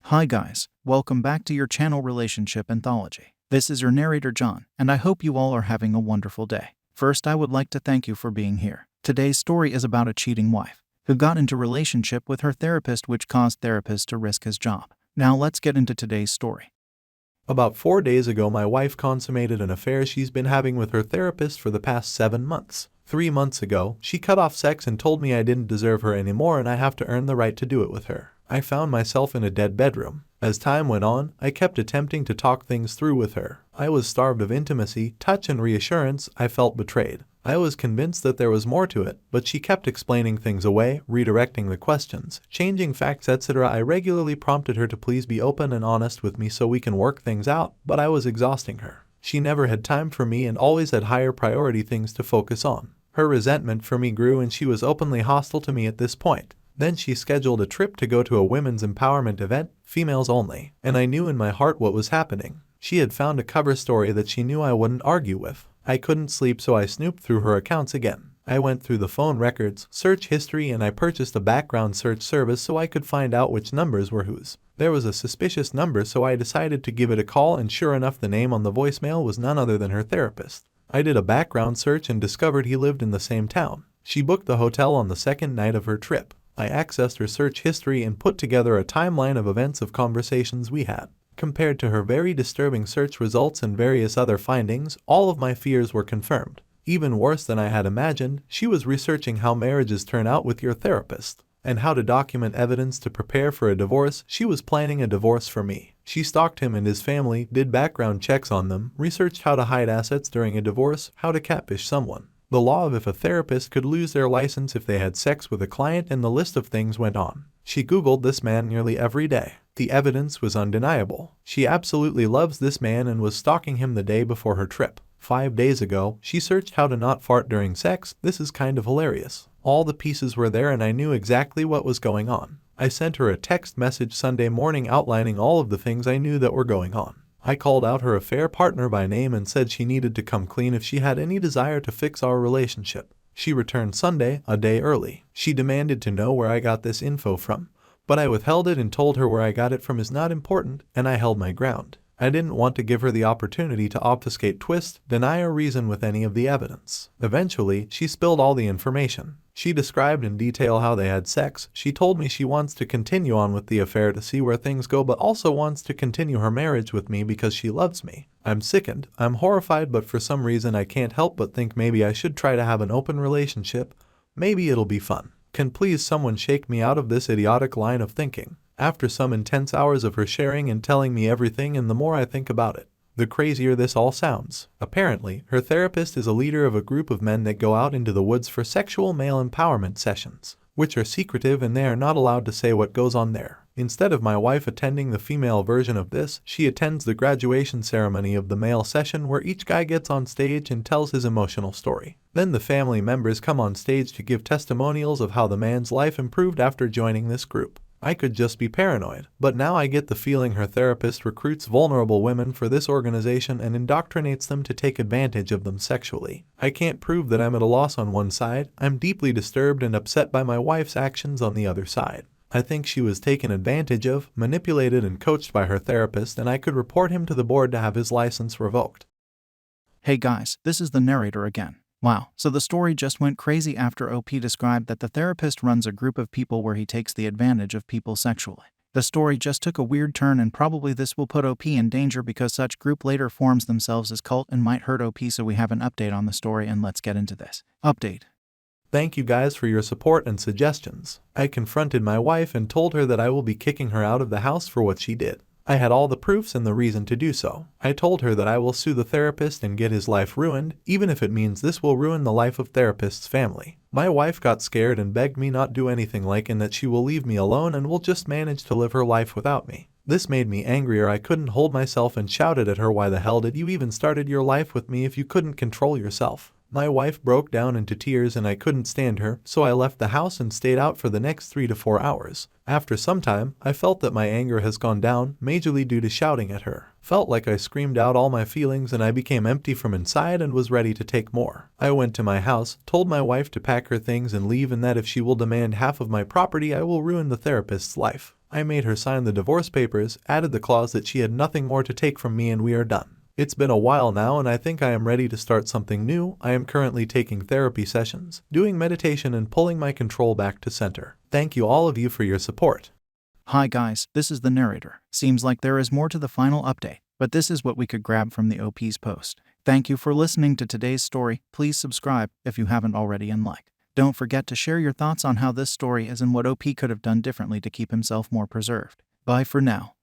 Hi guys, welcome back to your channel Relationship Anthology. This is your narrator John, and I hope you all are having a wonderful day. First, I would like to thank you for being here. Today's story is about a cheating wife who got into relationship with her therapist, which caused therapist to risk his job. Now let's get into today's story. About 4 days ago, my wife consummated an affair she's been having with her therapist for the past 7 months. 3 months ago, she cut off sex and told me I didn't deserve her anymore and I have to earn the right to do it with her. I found myself in a dead bedroom. As time went on, I kept attempting to talk things through with her. I was starved of intimacy, touch, and reassurance. I felt betrayed. I was convinced that there was more to it, but she kept explaining things away, redirecting the questions, changing facts, etc. I regularly prompted her to please be open and honest with me so we can work things out, but I was exhausting her. She never had time for me and always had higher priority things to focus on. Her resentment for me grew and she was openly hostile to me at this point. Then she scheduled a trip to go to a women's empowerment event, females only, and I knew in my heart what was happening. She had found a cover story that she knew I wouldn't argue with. I couldn't sleep, so I snooped through her accounts again. I went through the phone records, search history, and I purchased a background search service so I could find out which numbers were whose. There was a suspicious number, so I decided to give it a call, and sure enough, the name on the voicemail was none other than her therapist. I did a background search and discovered he lived in the same town. She booked the hotel on the second night of her trip. I accessed her search history and put together a timeline of events of conversations we had. Compared to her very disturbing search results and various other findings, all of my fears were confirmed. Even worse than I had imagined, she was researching how marriages turn out with your therapist and how to document evidence to prepare for a divorce. She was planning a divorce for me. She stalked him and his family, did background checks on them, researched how to hide assets during a divorce, how to catfish someone, the law of if a therapist could lose their license if they had sex with a client, and the list of things went on. She Googled this man nearly every day. The evidence was undeniable. She absolutely loves this man and was stalking him the day before her trip. 5 days ago, she searched how to not fart during sex. This is kind of hilarious. All the pieces were there and I knew exactly what was going on. I sent her a text message Sunday morning outlining all of the things I knew that were going on. I called out her affair partner by name and said she needed to come clean if she had any desire to fix our relationship. She returned Sunday, a day early. She demanded to know where I got this info from, but I withheld it and told her where I got it from is not important, and I held my ground. I didn't want to give her the opportunity to obfuscate, twist, deny, or reason with any of the evidence. Eventually, she spilled all the information. She described in detail how they had sex. She told me she wants to continue on with the affair to see where things go, but also wants to continue her marriage with me because she loves me. I'm sickened, I'm horrified, but for some reason I can't help but think maybe I should try to have an open relationship. Maybe it'll be fun. Can please someone shake me out of this idiotic line of thinking? After some intense hours of her sharing and telling me everything, and the more I think about it, the crazier this all sounds. Apparently, her therapist is a leader of a group of men that go out into the woods for sexual male empowerment sessions, which are secretive and they are not allowed to say what goes on there. Instead of my wife attending the female version of this, she attends the graduation ceremony of the male session where each guy gets on stage and tells his emotional story. Then the family members come on stage to give testimonials of how the man's life improved after joining this group. I could just be paranoid, but now I get the feeling her therapist recruits vulnerable women for this organization and indoctrinates them to take advantage of them sexually. I can't prove that I'm at a loss on one side. I'm deeply disturbed and upset by my wife's actions on the other side. I think she was taken advantage of, manipulated, and coached by her therapist, and I could report him to the board to have his license revoked. Hey guys, this is the narrator again. Wow, so the story just went crazy after OP described that the therapist runs a group of people where he takes the advantage of people sexually. The story just took a weird turn, and probably this will put OP in danger because such group later forms themselves as cult and might hurt OP, so we have an update on the story and let's get into this. Update. Thank you guys for your support and suggestions. I confronted my wife and told her that I will be kicking her out of the house for what she did. I had all the proofs and the reason to do so. I told her that I will sue the therapist and get his life ruined, even if it means this will ruin the life of therapist's family. My wife got scared and begged me not do anything like, and that she will leave me alone and will just manage to live her life without me. This made me angrier. I couldn't hold myself and shouted at her, "Why the hell did you even started your life with me if you couldn't control yourself?" My wife broke down into tears and I couldn't stand her, so I left the house and stayed out for the next 3 to 4 hours. After some time, I felt that my anger has gone down, majorly due to shouting at her. Felt like I screamed out all my feelings and I became empty from inside and was ready to take more. I went to my house, told my wife to pack her things and leave, and that if she will demand half of my property I will ruin the therapist's life. I made her sign the divorce papers, added the clause that she had nothing more to take from me, and we are done. It's been a while now, and I think I am ready to start something new. I am currently taking therapy sessions, doing meditation, and pulling my control back to center. Thank you all of you for your support. Hi guys, this is the narrator. Seems like there is more to the final update, but this is what we could grab from the OP's post. Thank you for listening to today's story. Please subscribe if you haven't already and like. Don't forget to share your thoughts on how this story is and what OP could have done differently to keep himself more preserved. Bye for now.